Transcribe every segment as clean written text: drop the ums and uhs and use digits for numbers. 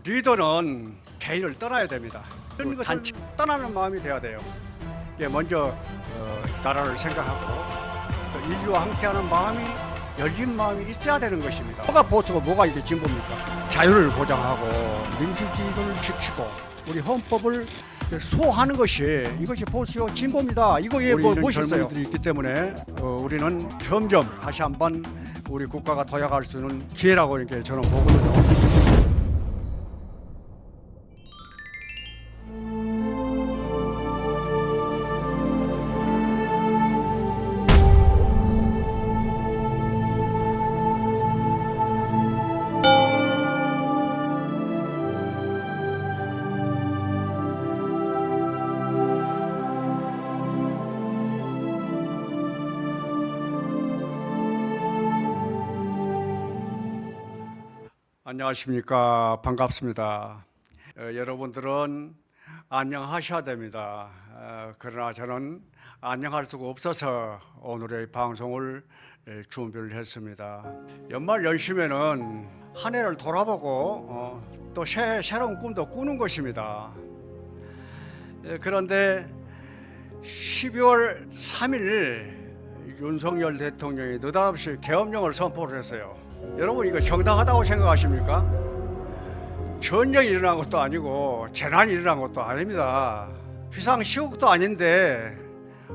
리더는 개인을 떠나야 됩니다. 그런 것을 떠나는 마음이 돼야 돼요. 먼저 나라를 생각하고 또 인류와 함께하는 마음이, 열린 마음이 있어야 되는 것입니다. 뭐가 보수고 뭐가 이게 진보입니까? 자유를 보장하고 민주주의를 지키고 우리 헌법을 수호하는 이것이 보수요 진보입니다. 이거에 멋있어요. 젊은이들이 있기 때문에 우리는 점점 다시 한번 우리 국가가 도약할 수 있는 기회라고 이렇게 저는 보거든요. 안녕하십니까. 반갑습니다. 여러분들은 안녕하셔야 됩니다. 그러나 저는 안녕할 수가 없어서 오늘의 방송을 준비를 했습니다. 연말 연심에는 한 해를 돌아보고 또 새로운 꿈도 꾸는 것입니다. 그런데 12월 3일 윤석열 대통령이 느닷없이 계엄령을 선포를 했어요. 여러분, 이거 정당하다고 생각하십니까? 전쟁이 일어난 것도 아니고 재난이 일어난 것도 아닙니다. 비상시국도 아닌데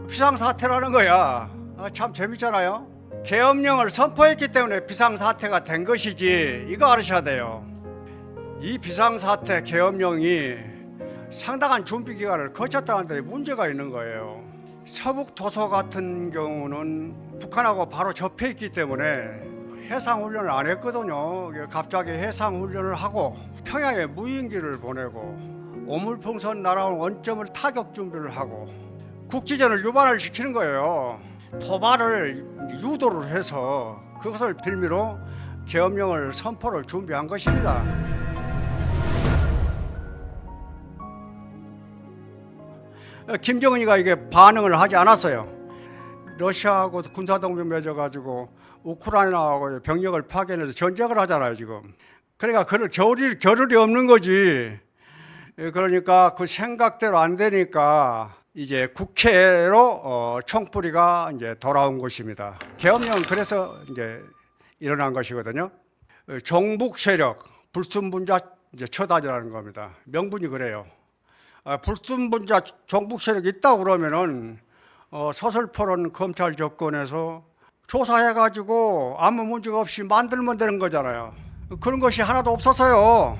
비상사태라는 거야. 참 재밌잖아요. 계엄령을 선포했기 때문에 비상사태가 된 것이지, 이거 알으셔야 돼요. 이 비상사태 계엄령이 상당한 준비기간을 거쳤다는 데 문제가 있는 거예요. 서북도서 같은 경우는 북한하고 바로 접해 있기 때문에 해상훈련을 안 했거든요. 갑자기 해상훈련을 하고 평양에 무인기를 보내고 오물풍선 날아온 원점을 타격 준비를 하고 국지전을 유발을 시키는 거예요. 도발을 유도를 해서 그것을 빌미로 계엄령을 선포를 준비한 것입니다. 김정은이가 이게 반응을 하지 않았어요. 러시아하고 군사동맹 맺어가지고 우크라이나하고 병력을 파견해서 전쟁을 하잖아요, 지금. 그러니까 겨를이 없는 거지. 그러니까 그 생각대로 안 되니까 이제 국회로 총뿌리가 이제 돌아온 것입니다. 계엄령은 그래서 이제 일어난 것이거든요. 종북 세력, 불순분자 이제 처단이라는 겁니다. 명분이 그래요. 불순분자 종북 세력이 있다고 그러면은 서슬퍼런 검찰 접근해서 조사해가지고 아무 문제가 없이 만들면 되는 거잖아요. 그런 것이 하나도 없어서요.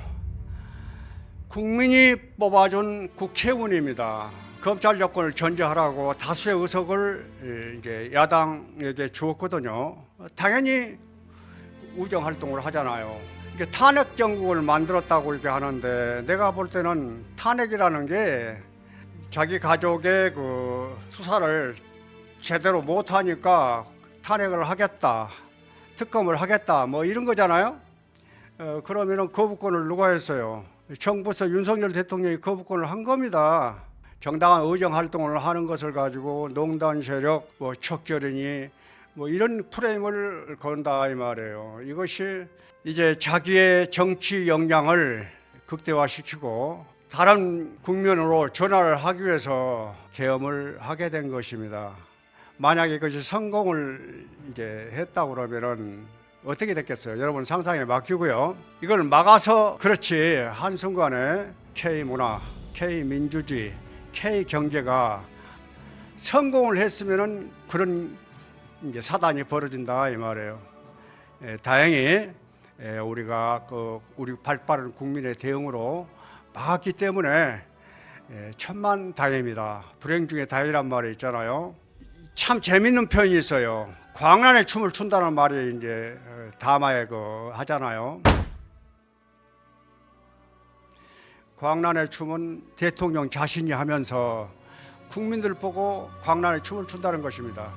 국민이 뽑아준 국회의원입니다. 검찰 정권을 견제하라고 다수의 의석을 이제 야당에게 주었거든요. 당연히 우정 활동을 하잖아요. 이게 탄핵 정국을 만들었다고 이렇게 하는데, 내가 볼 때는 탄핵이라는 게 자기 가족의 그 수사를 제대로 못하니까 탄핵을 하겠다, 특검을 하겠다, 뭐 이런 거잖아요. 그러면은 거부권을 누가 했어요? 정부에서 윤석열 대통령이 거부권을 한 겁니다. 정당한 의정 활동을 하는 것을 가지고 농단 세력, 뭐 척결이니 뭐 이런 프레임을 건다 이 말이에요. 이것이 이제 자기의 정치 역량을 극대화시키고 다른 국면으로 전환을 하기 위해서 계엄을 하게 된 것입니다. 만약에 이것이 성공을 이제 했다고 그러면은 어떻게 됐겠어요? 여러분 상상에 맡기고요. 이걸 막아서 그렇지, 한순간에 K문화, K민주주의, K경제가 성공을 했으면은 그런 이제 사단이 벌어진다 이 말이에요. 다행히 우리가 우리 발빠른 국민의 대응으로 막았기 때문에 천만다행입니다. 불행 중에 다행이란 말이 있잖아요. 참 재밌는 표현이 있어요. 광란의 춤을 춘다는 말이 이제 담화에 하잖아요. 광란의 춤은 대통령 자신이 하면서 국민들 보고 광란의 춤을 춘다는 것입니다.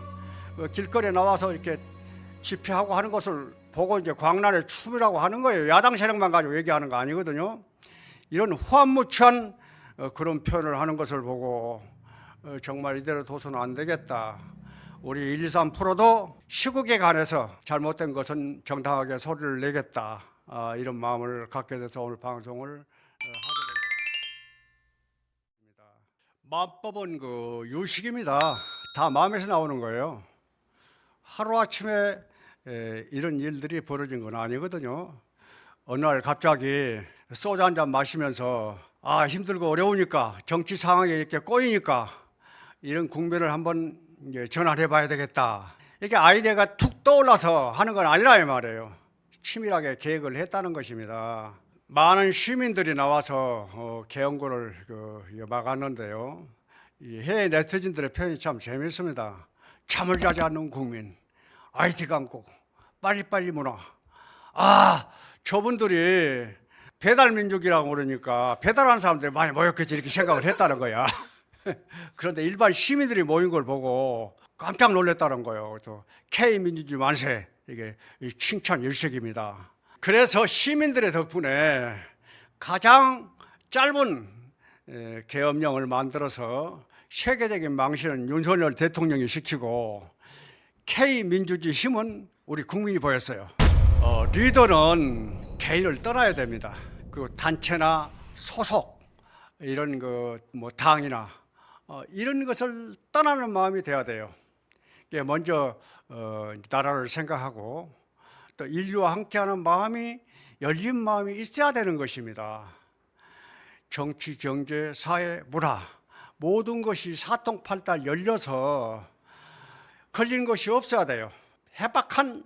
길거리에 나와서 이렇게 집회하고 하는 것을 보고 이제 광란의 춤이라고 하는 거예요. 야당 세력만 가지고 얘기하는 거 아니거든요. 이런 후한무치한 그런 표현을 하는 것을 보고 정말 이대로 둬서는 안 되겠다. 우리 123 프로도 시국에 관해서 잘못된 것은 정당하게 소리를 내겠다. 이런 마음을 갖게 돼서 오늘 방송을 하게 됩니다. 마법은 그 유식입니다. 다 마음에서 나오는 거예요. 하루아침에 이런 일들이 벌어진 건 아니거든요. 어느 날 갑자기 소주 한 잔 마시면서 힘들고 어려우니까 정치 상황에 이렇게 꼬이니까 이런 국면을 한번 이제 전환해 봐야 되겠다. 이렇게 아이디어가 툭 떠올라서 하는 건 아니라 이 말이에요. 치밀하게 계획을 했다는 것입니다. 많은 시민들이 나와서 개헌구를 막았는데요. 이 해외 네티즌들의 표현이 참 재밌습니다. 잠을 자지 않는 국민, IT 강국, 빨리빨리 문화. 저분들이 배달민족이라고 그러니까 배달하는 사람들이 많이 모였겠지 이렇게 생각을 했다는 거야. 그런데 일반 시민들이 모인 걸 보고 깜짝 놀랐다는 거예요. 그래서 K민주주의 만세, 이게 칭찬 일색입니다. 그래서 시민들의 덕분에 가장 짧은 계엄령을 만들어서 세계적인 망신은 윤석열 대통령이 시키고 K민주주의 힘은 우리 국민이 보였어요. 리더는 개인을 떠나야 됩니다. 그 단체나 소속 이런 뭐 당이나 이런 것을 떠나는 마음이 돼야 돼요. 먼저 나라를 생각하고 또 인류와 함께하는 마음이 열린 마음이 있어야 되는 것입니다. 정치, 경제, 사회, 문화 모든 것이 사통팔달 열려서 걸리는 것이 없어야 돼요. 해박한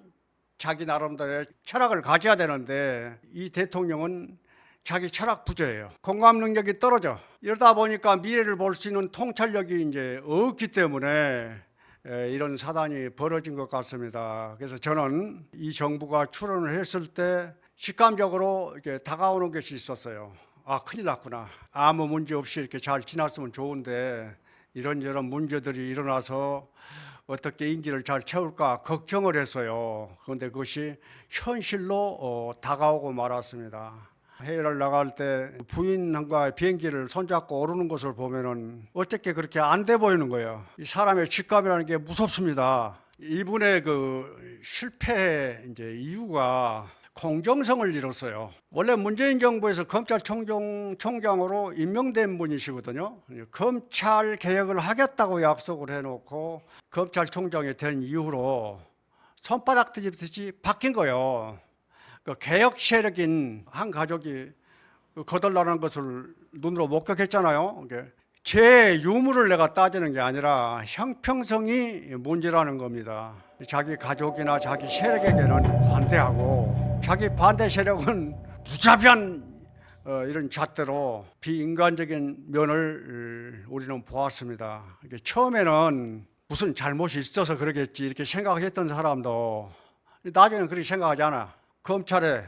자기 나름대로의 철학을 가져야 되는데 이 대통령은 자기 철학 부재예요. 공감 능력이 떨어져. 이러다 보니까 미래를 볼 수 있는 통찰력이 이제 없기 때문에 이런 사단이 벌어진 것 같습니다. 그래서 저는 이 정부가 출원을 했을 때 직감적으로 이렇게 다가오는 것이 있었어요. 큰일 났구나. 아무 문제 없이 이렇게 잘 지났으면 좋은데 이런저런 문제들이 일어나서 어떻게 임기를 잘 채울까 걱정을 했어요. 그런데 그것이 현실로 다가오고 말았습니다. 해외를 나갈 때 부인과 비행기를 손잡고 오르는 것을 보면은 어떻게 그렇게 안 돼 보이는 거예요. 이 사람의 직감이라는 게 무섭습니다. 이분의 그 실패 이유가 공정성을 잃었어요. 원래 문재인 정부에서 검찰총장으로 임명된 분이시거든요. 검찰 개혁을 하겠다고 약속을 해놓고 검찰총장이 된 이후로 손바닥 뒤집듯이 바뀐 거예요. 그 개혁 세력인 한 가족이 거덜나는 것을 눈으로 목격했잖아요. 제 유무를 내가 따지는 게 아니라 형평성이 문제라는 겁니다. 자기 가족이나 자기 세력에게는 반대하고 자기 반대 세력은 무자비한 이런 잣대로 비인간적인 면을 우리는 보았습니다. 처음에는 무슨 잘못이 있어서 그러겠지 이렇게 생각했던 사람도 나중에는 그렇게 생각하지 않아. 검찰에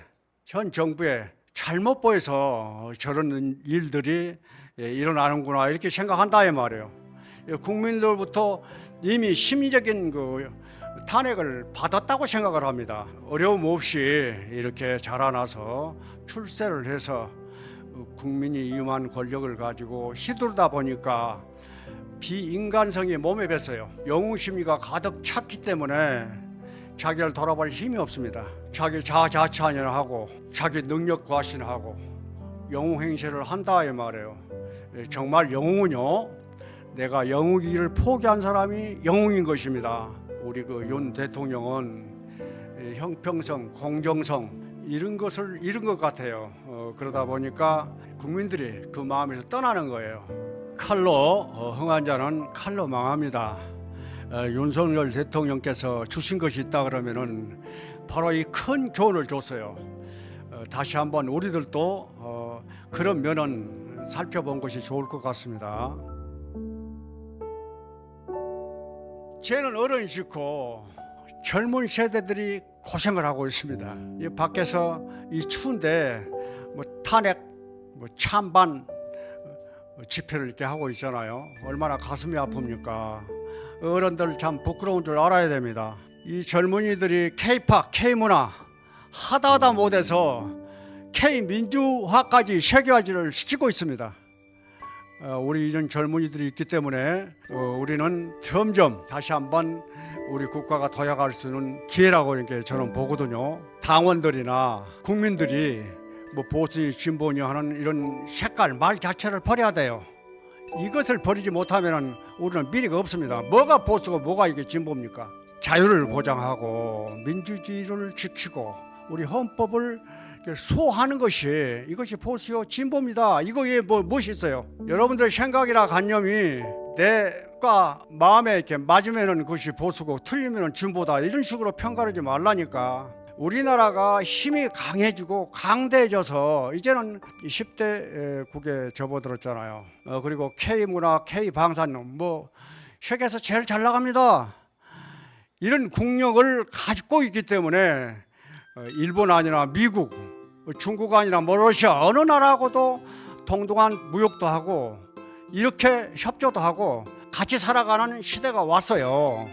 현 정부에 잘못 보여서 저런 일들이 일어나는구나 이렇게 생각한다 이 말이에요. 국민들부터 이미 심리적인 그 탄핵을 받았다고 생각을 합니다. 어려움 없이 이렇게 자라나서 출세를 해서 국민이 임한 권력을 가지고 휘두르다 보니까 비인간성이 몸에 뱄어요. 영웅심리가 가득 찼기 때문에 자기를 돌아볼 힘이 없습니다. 자기 자아자찬하고 자기 능력 과신하고 영웅 행세를 한다 이 말이에요. 정말 영웅은요, 내가 영웅이기를 포기한 사람이 영웅인 것입니다. 우리 그 윤 대통령은 형평성, 공정성 이런 것을 잃은 것 같아요. 그러다 보니까 국민들이 그 마음에서 떠나는 거예요. 칼로 흥한 자는 칼로 망합니다. 윤석열 대통령께서 주신 것이 있다 그러면은 바로 이 큰 교훈을 줬어요. 다시 한번 우리들도 그런 면은 살펴본 것이 좋을 것 같습니다. 쟤는 어른이 싫고 젊은 세대들이 고생을 하고 있습니다. 이 밖에서 이 추운데 뭐 탄핵, 뭐 찬반 집회를 이렇게 하고 있잖아요. 얼마나 가슴이 아픕니까? 어른들 참 부끄러운 줄 알아야 됩니다. 이 젊은이들이 K-팝, K-문화 하다 못해서 K-민주화까지 세계화를 시키고 있습니다. 우리 이런 젊은이들이 있기 때문에 우리는 점점 다시 한번 우리 국가가 도약할 수 있는 기회라고 이렇게 저는 보거든요. 당원들이나 국민들이 뭐 보수니 진보니 하는 이런 색깔 말 자체를 버려야 돼요. 이것을 버리지 못하면 우리는 미래가 없습니다. 뭐가 보수고 뭐가 이게 진보입니까? 자유를 보장하고 민주주의를 지키고 우리 헌법을 수호하는 것이 이것이 보수요 진보입니다. 이거에 무엇이 있어요? 여러분들의 생각이나 관념이 내가 마음에 이렇게 맞으면은 그것이 보수고 틀리면은 진보다 이런 식으로 평가하지 말라니까. 우리나라가 힘이 강해지고 강대해져서 이제는 10대 국에 접어들었잖아요. 그리고 K문화, K방산 뭐 세계에서 제일 잘 나갑니다. 이런 국력을 가지고 있기 때문에 일본 아니나 미국, 중국 아니나 뭐 러시아 어느 나라하고도 동등한 무역도 하고 이렇게 협조도 하고 같이 살아가는 시대가 왔어요.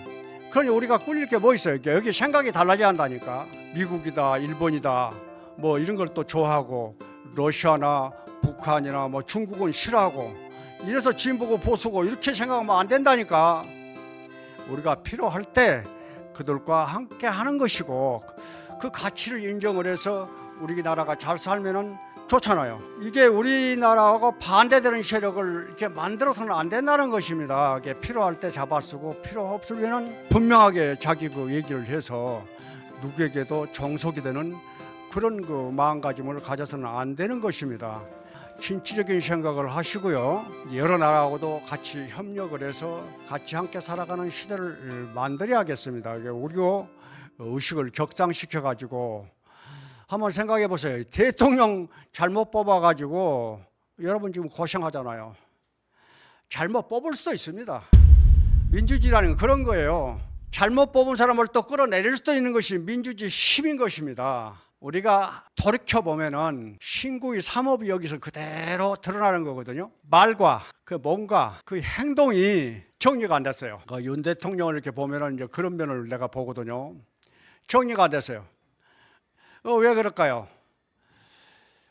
그러니 우리가 꿀릴 게 뭐 있어요? 여기 생각이 달라져야 한다니까. 미국이다, 일본이다, 뭐 이런 걸 또 좋아하고 러시아나 북한이나 뭐 중국은 싫어하고 이래서 진보고 보수고 이렇게 생각하면 안 된다니까. 우리가 필요할 때 그들과 함께 하는 것이고 그 가치를 인정을 해서 우리나라가 잘 살면은 좋잖아요. 이게 우리나라하고 반대되는 세력을 이렇게 만들어서는 안 된다는 것입니다. 이게 필요할 때 잡아쓰고 필요 없으면은 분명하게 자기 그 얘기를 해서 누구에게도 종속이 되는 그런 그 마음가짐을 가져서는 안 되는 것입니다. 진취적인 생각을 하시고요. 여러 나라하고도 같이 협력을 해서 같이 함께 살아가는 시대를 만들어야겠습니다. 우리도 의식을 격상시켜 가지고 한번 생각해 보세요. 대통령 잘못 뽑아가지고 여러분 지금 고생하잖아요. 잘못 뽑을 수도 있습니다. 민주주의라는 건 그런 거예요. 잘못 뽑은 사람을 또 끌어내릴 수도 있는 것이 민주주의 힘인 것입니다. 우리가 돌이켜 보면은 신구의 삼업이 여기서 그대로 드러나는 거거든요. 말과 그 뭔가 그 행동이 정리가 안 됐어요. 윤 대통령을 이렇게 보면은 이제 그런 면을 내가 보거든요. 정리가 안 됐어요. 왜 그럴까요?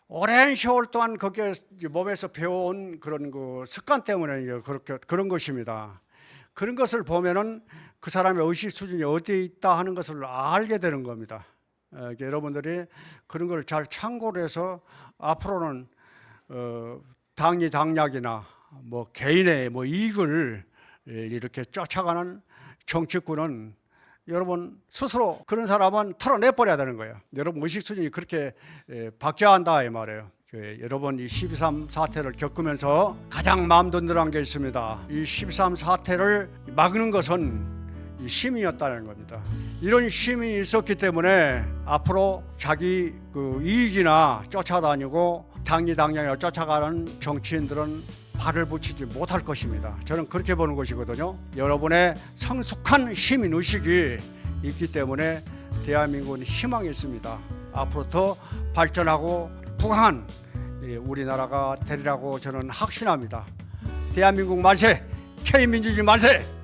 오랜 세월 동안 거기에 몸에서 배워온 그런 그 습관 때문에 이제 그런 것입니다. 그런 것을 보면은 그 사람의 의식 수준이 어디에 있다 하는 것을 알게 되는 겁니다. 여러분들이 그런 걸 잘 참고를 해서 앞으로는 당리 당략이나 뭐 개인의 뭐 이익을 이렇게 쫓아가는 정치꾼은 여러분 스스로 그런 사람은 털어내버려야 되는 거예요. 여러분 의식 수준이 그렇게 바뀌어야 한다 이 말이에요. 여러분 이 12.3 사태를 겪으면서 가장 마음 든든한 게 있습니다. 이 12.3 사태를 막는 것은 이 시민이었다는 겁니다. 이런 시민이 있었기 때문에 앞으로 자기 그 이익이나 쫓아다니고 당리당략에 쫓아가는 정치인들은 발을 붙이지 못할 것입니다. 저는 그렇게 보는 것이거든요. 여러분의 성숙한 시민의식이 있기 때문에 대한민국은 희망이 있습니다. 앞으로 더 발전하고 부강한 우리나라가 되리라고 저는 확신합니다. 대한민국 만세! K민주주의 만세!